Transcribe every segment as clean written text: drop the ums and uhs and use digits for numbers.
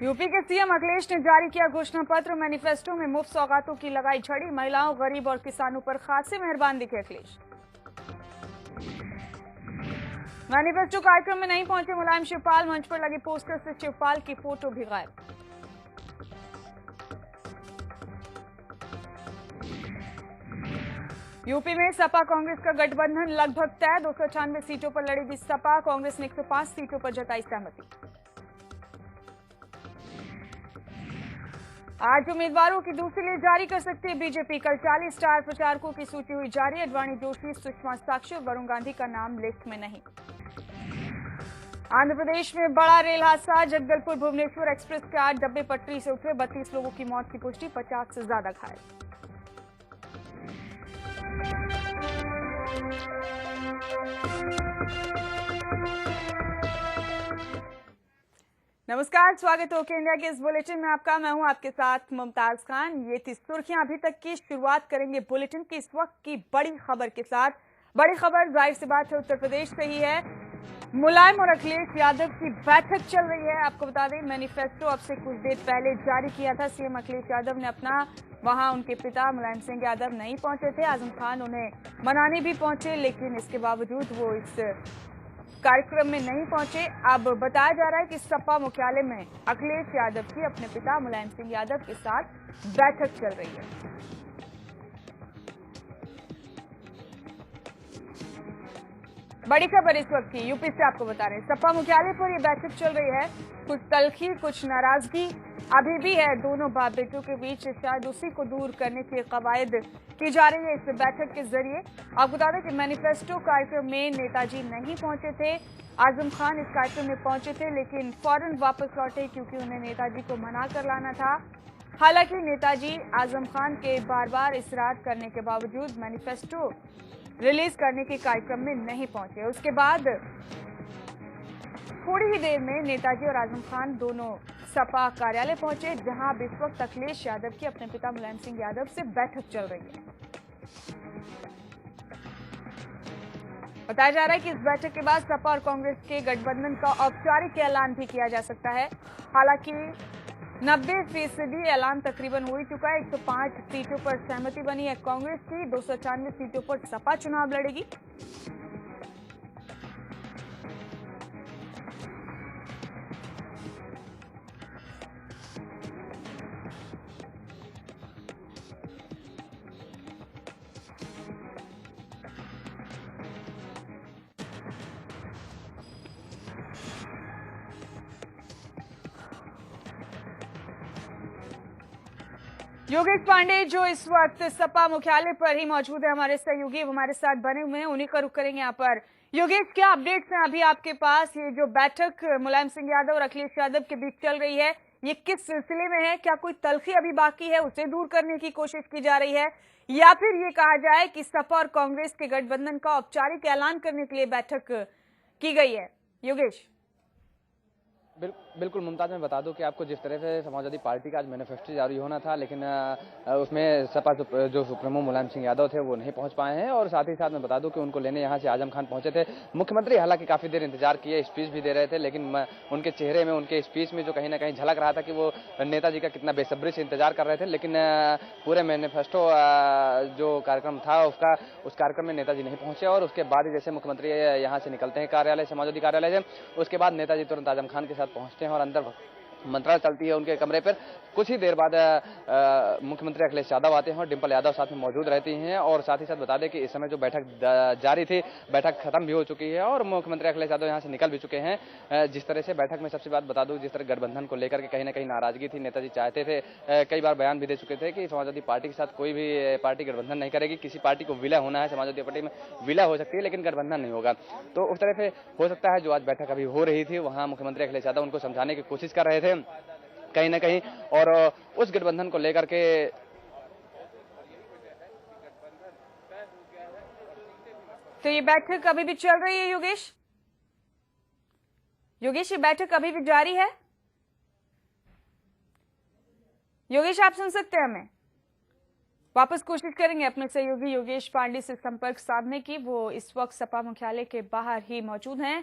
UP के CM Akhilesh ने जारी किया घोषणा पत्र। मैनिफेस्टो में मुफ्त सौगातों की लगाई झड़ी। महिलाओं, गरीब और किसानों पर खासे मेहरबान दिखे अखिलेश। मैनिफेस्टो कार्यक्रम में नहीं पहुंचे मुलायम शिवपाल। मंच पर लगे पोस्टर से शिवपाल की फोटो भी गायब। यूपी में सपा कांग्रेस का गठबंधन लगभग तय। 298 सीटों पर लड़ेगी सपा। कांग्रेस ने 105 सीटों पर जताई सहमति। आज उम्मीदवारों की दूसरी लिस्ट जारी कर सकती है बीजेपी। कल 40 स्टार प्रचारकों की सूची हुई जारी। अडवाणी, जोशी, सुषमा, साक्षी और वरुण गांधी का नाम लिस्ट में नहीं। आंध्र प्रदेश में बड़ा रेल हादसा। जगदलपुर भुवनेश्वर एक्सप्रेस के 8 डब्बे पटरी से उतरे। 32 लोगों की मौत की पुष्टि, 50 से ज्यादा घायल। नमस्कार, स्वागत हो के इंडिया के इस बुलेटिन में आपका। मैं हूं आपके साथ मुमताज खान। ये थी सुर्खियां अभी तक की। शुरुआत करेंगे बुलेटिन की इस वक्त की बड़ी खबर के साथ। बड़ी खबर जाहिर सी बात है उत्तर प्रदेश से ही है। मुलायम और अखिलेश यादव की बैठक चल रही है। आपको बता दें, मैनिफेस्टो अब से कुछ देर पहले जारी किया था सीएम अखिलेश यादव ने अपना। वहां उनके पिता मुलायम सिंह यादव नहीं पहुंचे थे। आजम खान उन्हें मनाने भी पहुंचे, लेकिन इसके बावजूद वो इस कार्यक्रम में नहीं पहुंचे। अब बताया जा रहा है कि सपा मुख्यालय में अखिलेश यादव की अपने पिता मुलायम सिंह यादव के साथ बैठक चल रही है। बड़ी खबर इस वक्त की यूपी से आपको बता रहे हैं। सपा मुख्यालय पर यह बैठक चल रही है। कुछ तल्खी, कुछ नाराजगी अभी भी है दोनों बाप बेटों के बीच। शायद उसी को दूर करने की कवायद की जा रही है इस बैठक के जरिए। आपको बता दें कि मैनिफेस्टो कार्यक्रम में नेताजी नहीं पहुंचे थे। आजम खान इस कार्यक्रम में पहुंचे थे, लेकिन फौरन वापस लौटे क्योंकि उन्हें नेताजी को मना कर लाना था। हालांकि नेताजी आजम खान के बार बार इसरार करने के बावजूद मैनिफेस्टो रिलीज करने के कार्यक्रम में नहीं पहुंचे। उसके बाद थोड़ी ही देर में नेताजी और आजम खान दोनों सपा कार्यालय पहुंचे, जहां अब इस वक्त अखिलेश यादव की अपने पिता मुलायम सिंह यादव से बैठक चल रही है। बताया जा रहा है कि इस बैठक के बाद सपा और कांग्रेस के गठबंधन का औपचारिक ऐलान भी किया जा सकता है। हालांकि 90% ऐलान तकरीबन हो ही चुका है। 105 सीटों पर सहमति बनी है कांग्रेस की। 294 सीटों पर सपा चुनाव लड़ेगी। योगेश पांडे जो इस वक्त सपा मुख्यालय पर ही मौजूद है, हमारे सहयोगी हमारे साथ बने हुए हैं, उन्हीं का रुख करेंगे यहाँ पर। योगेश, क्या अपडेट्स हैं अभी आपके पास? ये जो बैठक मुलायम सिंह यादव और अखिलेश यादव के बीच चल रही है, ये किस सिलसिले में है? क्या कोई तल्खी अभी बाकी है, उसे दूर करने की कोशिश की जा रही है, या फिर ये कहा जाए कि सपा और कांग्रेस के गठबंधन का औपचारिक ऐलान करने के लिए बैठक की गई है? योगेश। बिल्कुल मुमताज, मैं बता दूं कि आपको जिस तरह से समाजवादी पार्टी का आज मैनिफेस्टो जारी होना था, लेकिन उसमें सपा जो सुप्रीमो मुलायम सिंह यादव थे वो नहीं पहुंच पाए हैं। और साथ ही साथ मैं बता दूं कि उनको लेने यहां से आजम खान पहुंचे थे। मुख्यमंत्री हालांकि काफी देर इंतजार किए, स्पीच भी दे रहे थे, लेकिन उनके चेहरे में, उनके स्पीच में जो कहीं ना कहीं झलक रहा था कि वो नेताजी का कितना बेसब्री से इंतजार कर रहे थे। लेकिन पूरे मैनिफेस्टो जो कार्यक्रम था उस कार्यक्रम में नेताजी नहीं पहुंचे। और उसके बाद ही जैसे मुख्यमंत्री यहाँ से निकलते हैं कार्यालय, समाजवादी कार्यालय से, उसके बाद नेताजी तुरंत आजम खान के साथ पहुंचते हैं और अंदर मंत्रणा चलती है उनके कमरे पर। कुछ ही देर बाद मुख्यमंत्री अखिलेश यादव आते हैं और डिंपल यादव साथ में मौजूद रहती हैं। और साथ ही साथ बता दें कि इस समय जो बैठक जारी थी, बैठक खत्म भी हो चुकी है और मुख्यमंत्री अखिलेश यादव यहाँ से निकल भी चुके हैं। जिस तरह से बैठक में सबसे बात बता दूं, जिस तरह गठबंधन को लेकर के कहीं ना कहीं नाराजगी थी, नेताजी चाहते थे, कई बार बयान भी दे चुके थे कि समाजवादी पार्टी के साथ कोई भी पार्टी गठबंधन नहीं करेगी। किसी पार्टी को विलय होना है, समाजवादी पार्टी में विलय हो सकती है लेकिन गठबंधन नहीं होगा। तो उस तरह से हो सकता है जो आज बैठक अभी हो रही थी, वहां मुख्यमंत्री अखिलेश यादव उनको समझाने की कोशिश कर रहे थे कहीं ना कहीं, और उस गठबंधन को लेकर के तो ये बैठक अभी भी चल रही है। योगेश, योगेश, ये बैठक अभी भी जारी है? योगेश, आप सुन सकते हैं हमें? वापस कोशिश करेंगे अपने सहयोगी योगेश पांडे से संपर्क साधने की। वो इस वक्त सपा मुख्यालय के बाहर ही मौजूद हैं।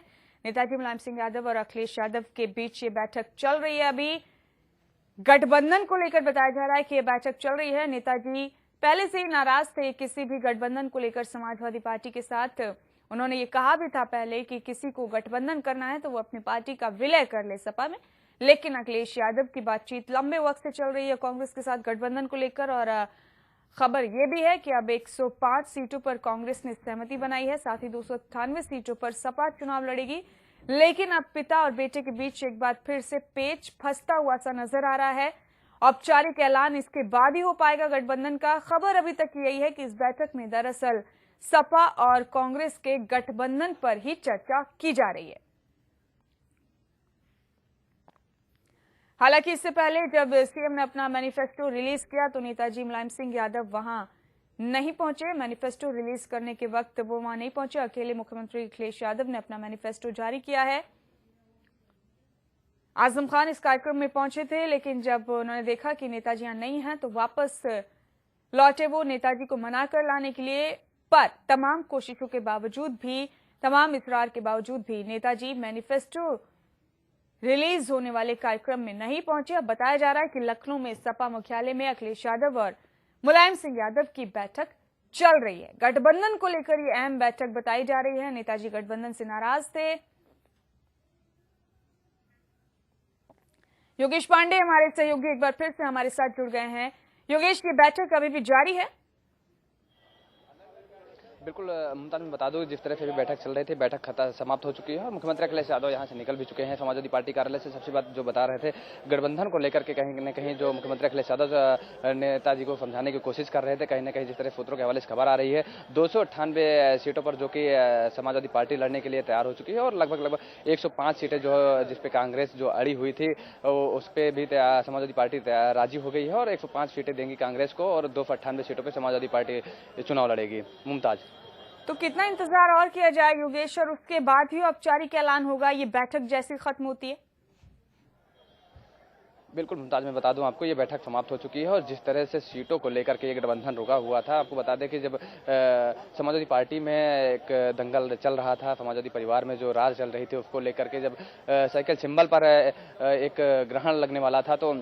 नेताजी मुलायम सिंह यादव और अखिलेश यादव के बीच ये बैठक चल रही है। अभी गठबंधन को लेकर बताया जा रहा है कि ये बैठक चल रही है। नेताजी पहले से ही नाराज थे किसी भी गठबंधन को लेकर समाजवादी पार्टी के साथ। उन्होंने ये कहा भी था पहले कि किसी को गठबंधन करना है तो वो अपनी पार्टी का विलय कर ले सपा में। लेकिन अखिलेश यादव की बातचीत लंबे वक्त से चल रही है कांग्रेस के साथ गठबंधन को लेकर, और खबर यह भी है कि अब 105 सीटों पर कांग्रेस ने सहमति बनाई है। साथ ही 298 सीटों पर सपा चुनाव लड़ेगी। लेकिन अब पिता और बेटे के बीच एक बार फिर से पेच फंसता हुआ सा नजर आ रहा है। औपचारिक ऐलान इसके बाद ही हो पाएगा गठबंधन का। खबर अभी तक यही है कि इस बैठक में दरअसल सपा और कांग्रेस के गठबंधन पर ही चर्चा की जा रही है। हालांकि इससे पहले जब सीएम ने अपना मैनिफेस्टो रिलीज किया तो नेताजी मुलायम सिंह यादव वहां नहीं पहुंचे। मैनिफेस्टो रिलीज करने के वक्त वो वहां नहीं पहुंचे। अकेले मुख्यमंत्री अखिलेश यादव ने अपना मैनिफेस्टो जारी किया है। आजम खान इस कार्यक्रम में पहुंचे थे, लेकिन जब उन्होंने देखा कि नेताजी यहां नहीं हैं तो वापस लौटे वो नेताजी को मनाकर लाने के लिए। पर तमाम कोशिशों के बावजूद भी, तमाम इसरार के बावजूद भी नेताजी मैनिफेस्टो रिलीज होने वाले कार्यक्रम में नहीं पहुंचे। अब बताया जा रहा है कि लखनऊ में सपा मुख्यालय में अखिलेश यादव और मुलायम सिंह यादव की बैठक चल रही है। गठबंधन को लेकर ये अहम बैठक बताई जा रही है। नेताजी गठबंधन से नाराज थे। योगेश पांडे हमारे सहयोगी एक बार फिर से हमारे साथ जुड़ गए हैं। योगेश, ये बैठक अभी भी जारी है? बिल्कुल मुमताज, मैं बता दूं जिस तरह से भी बैठक चल रही थी, बैठक समाप्त हो चुकी है और मुख्यमंत्री अखिलेश यादव यहां से निकल भी चुके हैं। समाजवादी पार्टी कार्यालय से सबसे बात जो बता रहे थे गठबंधन को लेकर के कहीं न कहीं जो मुख्यमंत्री अखिलेश यादव नेताजी को समझाने की कोशिश कर रहे थे। कहीं न कहीं जिस तरह सूत्रों के हवाले से खबर आ रही है 298 सीटों पर जो कि समाजवादी पार्टी लड़ने के लिए तैयार हो चुकी है और लगभग 105 सीटें जो जिसपे कांग्रेस जो अड़ी हुई थी उस पर भी समाजवादी पार्टी राजी हो गई है और 105 सीटें देंगी कांग्रेस को और 298 सीटों पर समाजवादी पार्टी चुनाव लड़ेगी। मुमताज, तो कितना इंतजार और किया जाए योगेश, और उसके बाद ही औपचारिक ऐलान होगा ये बैठक जैसे खत्म होती है? बिल्कुल मुमताज, मैं बता दूं आपको ये बैठक समाप्त हो चुकी है और जिस तरह से सीटों को लेकर के ये गठबंधन रुका हुआ था, आपको बता दें कि जब समाजवादी पार्टी में एक दंगल चल रहा था, समाजवादी परिवार में जो राज चल रही थी उसको लेकर के जब साइकिल सिंबल पर एक ग्रहण लगने वाला था तो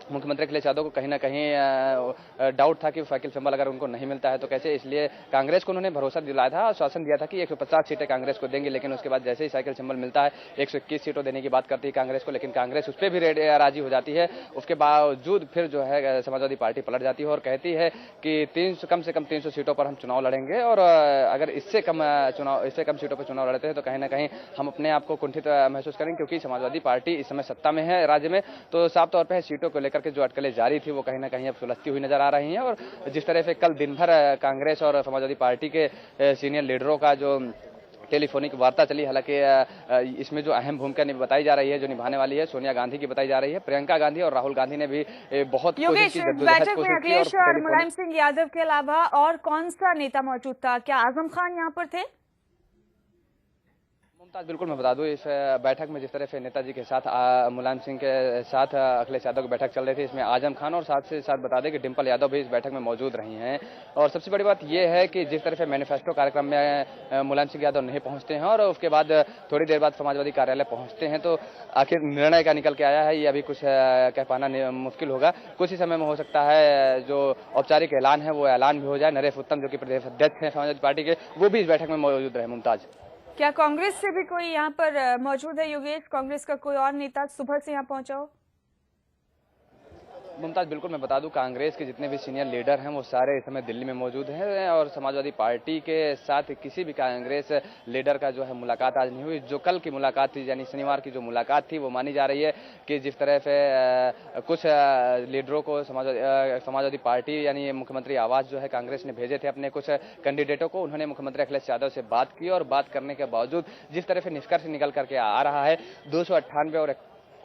मुख्यमंत्री अखिलेश यादव को कहीं ना कहीं डाउट था कि साइकिल सिंबल अगर उनको नहीं मिलता है तो कैसे। इसलिए कांग्रेस को उन्होंने भरोसा दिलाया था, आश्वासन दिया था कि 150 सीटें कांग्रेस को देंगे। लेकिन उसके बाद जैसे ही साइकिल सिंबल मिलता है 121 सीटों देने की बात करती है कांग्रेस को, लेकिन कांग्रेस उस पर भी राजी हो जाती है। उसके बावजूद फिर जो है समाजवादी पार्टी पलट जाती है और कहती है कि कम से कम 300 सीटों पर हम चुनाव लड़ेंगे और अगर इससे कम सीटों पर चुनाव लड़ते हैं तो कहीं ना कहीं हम अपने आप को कुंठित महसूस करेंगे, क्योंकि समाजवादी पार्टी इस समय सत्ता में है राज्य में। तो साफ तौर पर सीटों को करके जो अटकलें जारी थी वो कहीं ना कहीं अब सुलझती हुई नजर आ रही हैं और जिस तरह से कल दिन भर कांग्रेस और समाजवादी पार्टी के सीनियर लीडरों का जो टेलीफोनिक वार्ता चली, हालांकि इसमें जो अहम भूमिका बताई जा रही है, जो निभाने वाली है, सोनिया गांधी की बताई जा रही है। प्रियंका गांधी और राहुल गांधी ने भी बहुत कोशिश की। बैठक में अखिलेश और मुलायम सिंह यादव के अलावा और कौन सा नेता मौजूद था? क्या आजम खान यहाँ पर थे? मुमताज, बिल्कुल मैं बता दूं इस बैठक में जिस तरह से नेताजी के साथ मुलायम सिंह के साथ अखिलेश यादव की बैठक चल रही थी, इसमें आजम खान और साथ से साथ बता दें कि डिंपल यादव भी इस बैठक में मौजूद रही हैं। और सबसे बड़ी बात यह है कि जिस तरह से मैनिफेस्टो कार्यक्रम में मुलायम सिंह यादव नहीं पहुंचते हैं और उसके बाद थोड़ी देर बाद समाजवादी कार्यालय पहुंचते हैं तो आखिर निर्णय का निकल के आया है ये अभी कुछ कह पाना मुश्किल होगा। कुछ ही समय में हो सकता है जो औपचारिक ऐलान है वो ऐलान भी हो जाए। नरेश उत्तम जो कि प्रदेश अध्यक्ष हैं समाजवादी पार्टी के, वो भी इस बैठक में मौजूद रहे। मुमताज, क्या कांग्रेस से भी कोई यहाँ पर मौजूद है योगेश? कांग्रेस का कोई और नेता सुबह से यहाँ पहुंचा हो? मुमताज, बिल्कुल मैं बता दूं कांग्रेस के जितने भी सीनियर लीडर हैं वो सारे इस समय दिल्ली में मौजूद हैं और समाजवादी पार्टी के साथ किसी भी कांग्रेस लीडर का जो है मुलाकात आज नहीं हुई। जो कल की मुलाकात थी यानी शनिवार की जो मुलाकात थी वो मानी जा रही है कि जिस तरह से कुछ लीडरों को समाजवादी पार्टी यानी मुख्यमंत्री आवास जो है कांग्रेस ने भेजे थे अपने कुछ कैंडिडेटों को, उन्होंने मुख्यमंत्री अखिलेश यादव से बात की और बात करने के बावजूद जिस तरह से निष्कर्ष निकल करके आ रहा है 298 और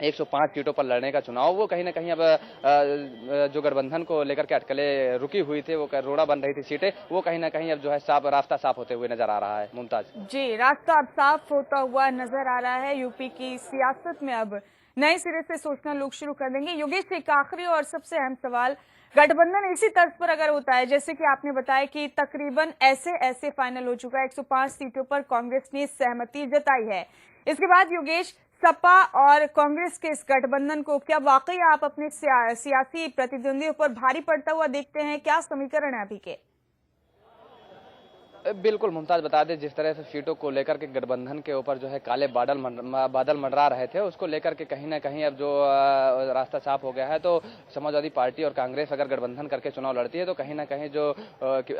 105 सीटों पर लड़ने का चुनाव, वो कहीं ना कहीं अब जो गठबंधन को लेकर के अटकलें रुकी हुई थे, वो रोड़ा बन रही थी सीटें, वो कहीं ना कहीं अब जो है रास्ता साफ होते हुए नजर आ रहा है। मुमताज जी, रास्ता अब साफ होता हुआ नजर आ रहा है। यूपी की सियासत में अब नए सिरे से सोचना लोग शुरू कर देंगे। योगेश, एक आखिरी और सबसे अहम सवाल, गठबंधन इसी तर्ज पर अगर होता है जैसे कि आपने बताया कि तकरीबन ऐसे फाइनल हो चुका है, 105 सीटों पर कांग्रेस ने सहमति जताई है, इसके बाद योगेश, सपा और कांग्रेस के इस गठबंधन को क्या वाकई आप अपने सियासी प्रतिद्वंदियों पर भारी पड़ता हुआ देखते हैं? क्या समीकरण है अभी के? बिल्कुल मुमताज, बता दें जिस तरह से सीटों को लेकर के गठबंधन के ऊपर जो है काले बादल मंडरा रहे थे, उसको लेकर के कहीं ना कहीं अब जो रास्ता साफ हो गया है। तो समाजवादी पार्टी और कांग्रेस अगर गठबंधन करके चुनाव लड़ती है तो कहीं ना कहीं जो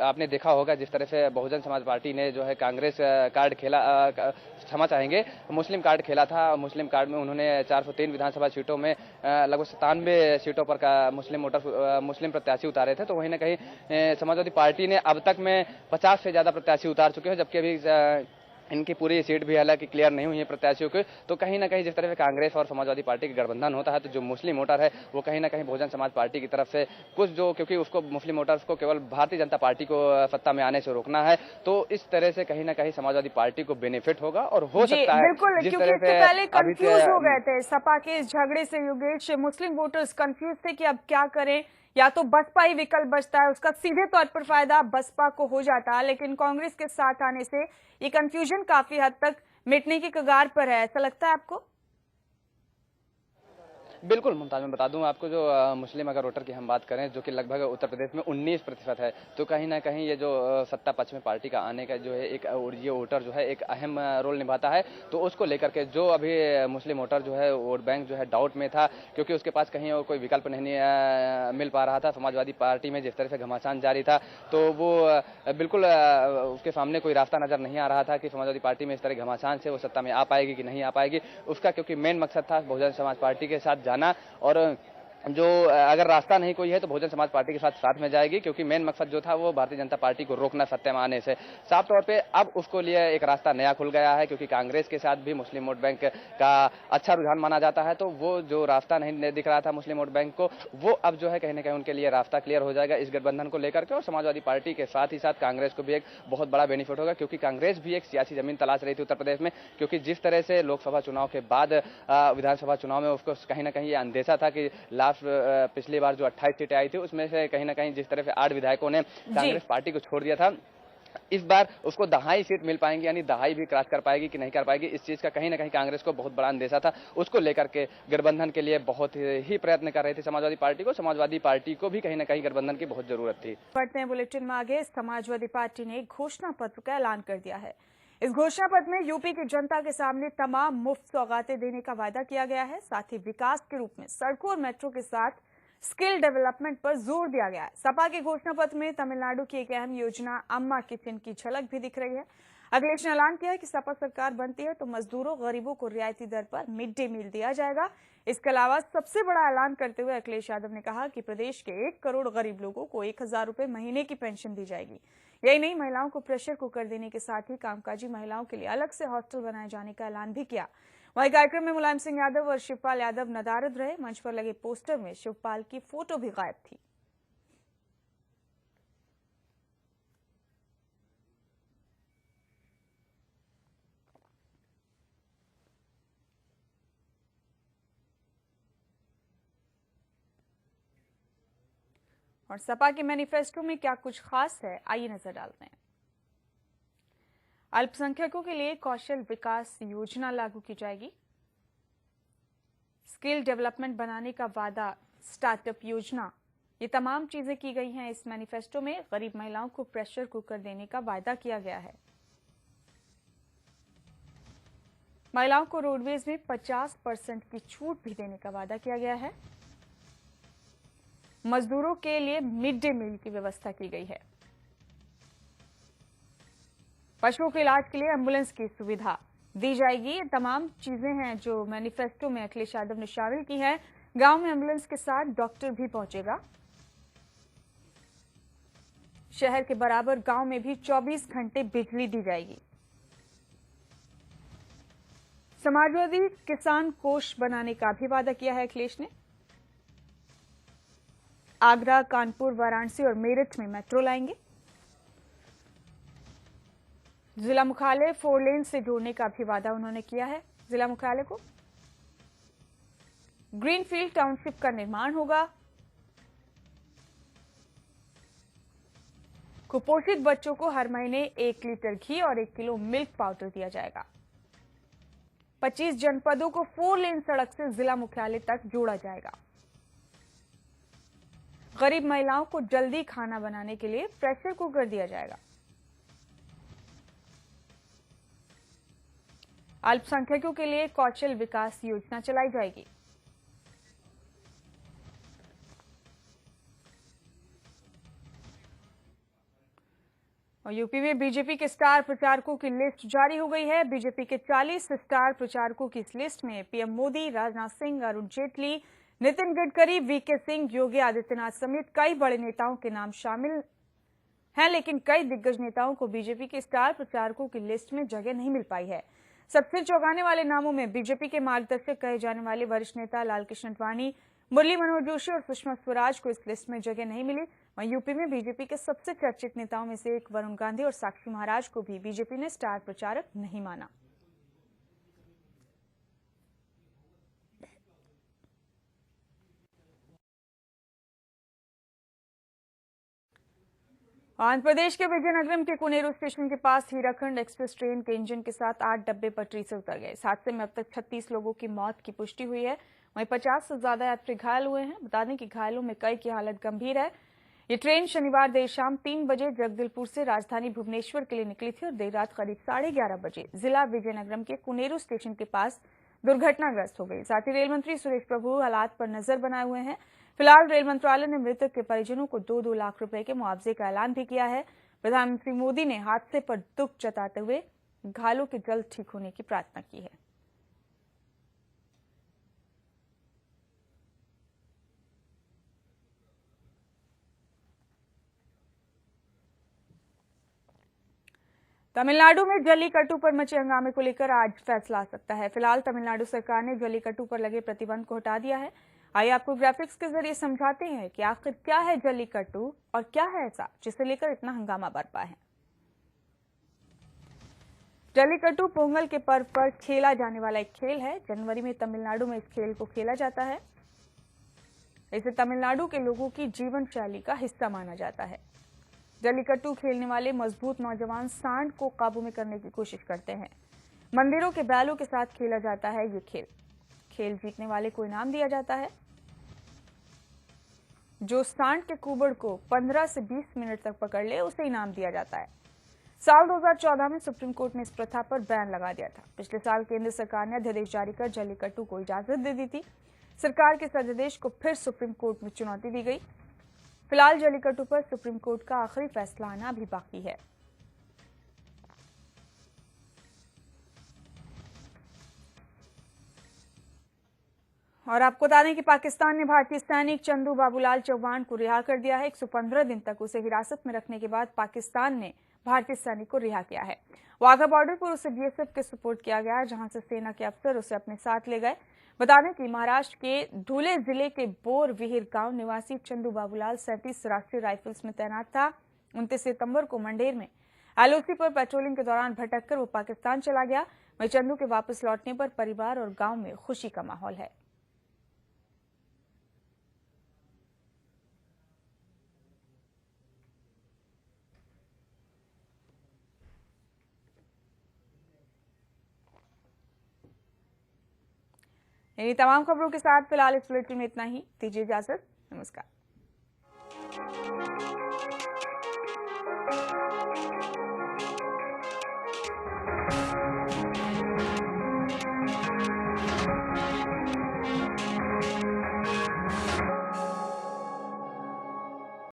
आपने देखा होगा जिस तरह से बहुजन समाज पार्टी ने जो है कांग्रेस कार्ड खेला, क्षमा चाहेंगे, मुस्लिम कार्ड खेला था। मुस्लिम कार्ड में उन्होंने 403 विधानसभा सीटों में लगभग 97 सीटों पर मुस्लिम प्रत्याशी उतारे थे। तो वहीं ना कहीं समाजवादी पार्टी ने अब तक में 50 से ज्यादा प्रत्याशी उतार चुके हैं, जबकि अभी इनकी पूरी सीट भी हालांकि क्लियर नहीं हुई है प्रत्याशियों की। तो कहीं ना कहीं जिस तरह से कांग्रेस और समाजवादी पार्टी का गठबंधन होता है तो जो मुस्लिम वोटर है वो कहीं ना कहीं बहुजन समाज पार्टी की तरफ से कुछ जो, क्योंकि उसको मुस्लिम वोटर्स को केवल भारतीय जनता पार्टी को सत्ता में आने से रोकना है, तो इस तरह से कहीं ना कहीं समाजवादी पार्टी को बेनिफिट होगा और हो सकता है बिल्कुल, क्योंकि इससे पहले कंफ्यूज हो गए थे सपा के इस झगड़े से योगेश, मुस्लिम वोटर्स कंफ्यूज थे कि अब क्या करें, या तो बसपा ही विकल्प बचता है, उसका सीधे तौर पर फायदा बसपा को हो जाता है, लेकिन कांग्रेस के साथ आने से ये कंफ्यूजन काफी हद तक मिटने की कगार पर है, ऐसा लगता है आपको? बिल्कुल मुमताज, मैं बता दूं आपको, जो मुस्लिम अगर वोटर की हम बात करें जो कि लगभग उत्तर प्रदेश में 19% है, तो कहीं ना कहीं ये जो सत्ता पक्ष में पार्टी का आने का जो है एक ये वोटर जो है एक अहम रोल निभाता है। तो उसको लेकर के जो अभी मुस्लिम वोटर जो है वोट बैंक जो है डाउट में था, क्योंकि उसके पास कहीं और कोई विकल्प नहीं मिल पा रहा था। समाजवादी पार्टी में जिस तरह से घमासान जारी था तो वो बिल्कुल उसके सामने कोई रास्ता नजर नहीं आ रहा था कि समाजवादी पार्टी में इस तरह घमासान से वो सत्ता में आ पाएगी कि नहीं आ पाएगी। उसका क्योंकि मेन मकसद था बहुजन समाज पार्टी के साथ जाना, और जो अगर रास्ता नहीं कोई है तो बहुजन समाज पार्टी के साथ में जाएगी, क्योंकि मेन मकसद जो था वो भारतीय जनता पार्टी को रोकना सत्ता में आने से। साफ तौर पे अब उसको लिए एक रास्ता नया खुल गया है, क्योंकि कांग्रेस के साथ भी मुस्लिम वोट बैंक का अच्छा रुझान माना जाता है। तो वो जो रास्ता नहीं दिख रहा था मुस्लिम वोट बैंक को, वो अब जो है कहीं ना कहीं उनके लिए रास्ता क्लियर हो जाएगा इस गठबंधन को लेकर के। और समाजवादी पार्टी के साथ ही साथ कांग्रेस को भी एक बहुत बड़ा बेनिफिट होगा, क्योंकि कांग्रेस भी एक सियासी जमीन तलाश रही थी उत्तर प्रदेश में, क्योंकि जिस तरह से लोकसभा चुनाव के बाद विधानसभा चुनाव में उसको कहीं ना कहीं ये अंदेशा था कि लास्ट पिछली बार जो 28 सीटें आई थी उसमें से कहीं ना कहीं जिस तरह से 8 विधायकों ने कांग्रेस पार्टी को छोड़ दिया था, इस बार उसको 2.5 सीट मिल पाएंगी, यानी 2.5 भी क्रॉस कर पाएगी कि नहीं कर पाएगी, इस चीज का कहीं ना कहीं कांग्रेस को बहुत बड़ा अंदेशा था। उसको लेकर के गठबंधन के लिए बहुत ही प्रयत्न कर रही थी समाजवादी पार्टी को भी कहीं ना कहीं गठबंधन की बहुत जरूरत थी। बढ़ते हैं बुलेटिन में आगे। समाजवादी पार्टी ने घोषणा पत्र का ऐलान कर दिया है। इस घोषणा पत्र में यूपी की जनता के सामने तमाम मुफ्त सौगातें देने का वादा किया गया है। साथ ही विकास के रूप में सड़कों और मेट्रो के साथ स्किल डेवलपमेंट पर जोर दिया गया है। सपा के घोषणा पत्र में तमिलनाडु की एक अहम योजना अम्मा किचन की झलक भी दिख रही है। अखिलेश ने ऐलान किया है कि सपा सरकार बनती है तो मजदूरों गरीबों को रियायती दर पर मिड डे मील दिया जाएगा। इसके अलावा सबसे बड़ा ऐलान करते हुए अखिलेश यादव ने कहा कि प्रदेश के 1 करोड़ गरीब लोगों को 1000 रुपए महीने की पेंशन दी जाएगी। यही नहीं, महिलाओं को प्रेशर कुकर देने के साथ ही कामकाजी महिलाओं के लिए अलग से हॉस्टल बनाए जाने का ऐलान भी किया। वहीं कार्यक्रम में मुलायम सिंह यादव और शिवपाल यादव नदारद रहे। मंच पर लगे पोस्टर में शिवपाल की फोटो भी गायब थी। और सपा के मैनिफेस्टो में क्या कुछ खास है, आइए नजर डालते हैं। अल्पसंख्यकों के लिए कौशल विकास योजना लागू की जाएगी। स्किल डेवलपमेंट बनाने का वादा, स्टार्टअप योजना, ये तमाम चीजें की गई हैं इस मैनिफेस्टो में। गरीब महिलाओं को प्रेशर कुकर देने का वादा किया गया है। महिलाओं को रोडवेज में 50% की छूट भी देने का वादा किया गया है। मजदूरों के लिए मिड डे मील की व्यवस्था की गई है। पशुओं के इलाज के लिए एम्बुलेंस की सुविधा दी जाएगी। ये तमाम चीजें हैं जो मैनिफेस्टो में अखिलेश यादव ने शामिल की है। गांव में एम्बुलेंस के साथ डॉक्टर भी पहुंचेगा। शहर के बराबर गांव में भी 24 घंटे बिजली दी जाएगी। समाजवादी किसान कोष बनाने का भी वादा किया है अखिलेश ने। आगरा, कानपुर, वाराणसी और मेरठ में मेट्रो लाएंगे। जिला मुख्यालय 4 लेन से जोड़ने का भी वादा उन्होंने किया है। जिला मुख्यालय को ग्रीनफील्ड टाउनशिप का निर्माण होगा। कुपोषित बच्चों को हर महीने 1 लीटर घी और 1 किलो मिल्क पाउडर दिया जाएगा। 25 जनपदों को 4 लेन सड़क से जिला मुख्यालय तक जोड़ा जाएगा। गरीब महिलाओं को जल्दी खाना बनाने के लिए प्रेशर कुकर दिया जाएगा। अल्पसंख्यकों के लिए कौशल विकास योजना चलाई जाएगी। और यूपी में बीजेपी के स्टार प्रचारकों की लिस्ट जारी हो गई है। बीजेपी के 40 स्टार प्रचारकों की इस लिस्ट में पीएम मोदी, राजनाथ सिंह, अरुण जेटली, नितिन गडकरी, वीके सिंह, योगी आदित्यनाथ समेत कई बड़े नेताओं के नाम शामिल हैं, लेकिन कई दिग्गज नेताओं को बीजेपी के स्टार प्रचारकों की लिस्ट में जगह नहीं मिल पाई है। सबसे चौंकाने वाले नामों में बीजेपी के मार्गदर्शक कहे जाने वाले वरिष्ठ नेता लालकृष्ण आडवाणी, मुरली मनोहर जोशी और सुषमा स्वराज को इस लिस्ट में जगह नहीं मिली। वहीं यूपी में बीजेपी के सबसे चर्चित नेताओं में से एक वरुण गांधी और साक्षी महाराज को भी बीजेपी ने स्टार प्रचारक नहीं माना। आंध्र प्रदेश के विजयनगरम के कुनेरू स्टेशन के पास हीराखंड एक्सप्रेस ट्रेन के इंजन के साथ 8 डब्बे पटरी से उतर गए। इस हादसे में अब तक 36 लोगों की मौत की पुष्टि हुई है। वहीं 50 से ज्यादा यात्री घायल हुए हैं। बता दें कि घायलों में कई की हालत गंभीर है। ये ट्रेन शनिवार देर शाम 3 बजे जगदलपुर से राजधानी भुवनेश्वर के लिए निकली थी और देर रात करीब 11:30 बजे जिला विजयनगरम के कुनेरू स्टेशन के पास दुर्घटनाग्रस्त हो गई। साथ ही रेल मंत्री सुरेश प्रभु हालात पर नजर बनाए हुए हैं। फिलहाल रेल मंत्रालय ने मृतक के परिजनों को 2-2 लाख रुपए के मुआवजे का ऐलान भी किया है। प्रधानमंत्री मोदी ने हादसे पर दुख जताते हुए घायलों के जल्द ठीक होने की प्रार्थना की है। तमिलनाडु में जल्लीकट्टू पर मचे हंगामे को लेकर आज फैसला आ सकता है। फिलहाल तमिलनाडु सरकार ने जल्लीकट्टू पर लगे प्रतिबंध को हटा दिया है। आइए आपको ग्राफिक्स के जरिए समझाते हैं कि आखिर क्या है जल्लीकट्टू और क्या है ऐसा जिसे लेकर इतना हंगामा बरपा है। जल्लीकट्टू पोंगल के पर्व पर खेला जाने वाला एक खेल है। जनवरी में तमिलनाडु में इस खेल को खेला जाता है। इसे तमिलनाडु के लोगों की जीवन शैली का हिस्सा माना जाता है। जल्लीकट्टू खेलने वाले मजबूत नौजवान सांड को काबू में करने की कोशिश करते हैं। मंदिरों के बैलों के साथ खेला जाता है ये खेल। खेल जीतने वाले को इनाम दिया जाता है। जो सांड के कुबड़ को 15 से 20 मिनट तक पकड़ ले उसे इनाम दिया जाता है। साल 2014 में सुप्रीम कोर्ट ने इस प्रथा पर बैन लगा दिया था। पिछले साल केंद्र सरकार ने अध्यादेश जारी कर जल्लीकट्टू को इजाजत दे दी थी। सरकार के इस अध्यादेश को फिर सुप्रीम कोर्ट में चुनौती दी गई। फिलहाल जल्लीकट्टू पर सुप्रीम कोर्ट का आखिरी फैसला आना भी बाकी है। और आपको बता दें कि पाकिस्तान ने भारतीय सैनिक चंदू बाबूलाल चौहान को रिहा कर दिया है। 115 दिन तक उसे हिरासत में रखने के बाद पाकिस्तान ने भारतीय सैनिक को रिहा किया है। वाघा बॉर्डर पर उसे बीएसएफ के सुपुर्द किया गया, जहां से सेना के अफसर उसे अपने साथ ले गए। बता दें कि महाराष्ट्र के धुले जिले के बोर विहिर गांव निवासी चंदू बाबूलाल 37 राष्ट्रीय राइफल्स में तैनात था। 29 सितंबर को मंडेर में एलओसी पर पेट्रोलिंग के दौरान भटककर वो पाकिस्तान चला गया। वहीं चंदू के वापस लौटने पर परिवार और गांव में खुशी का माहौल है। इन्हीं तमाम खबरों के साथ फिलहाल इस बुलेटिन में इतना ही। दीजिए इजाजत। नमस्कार।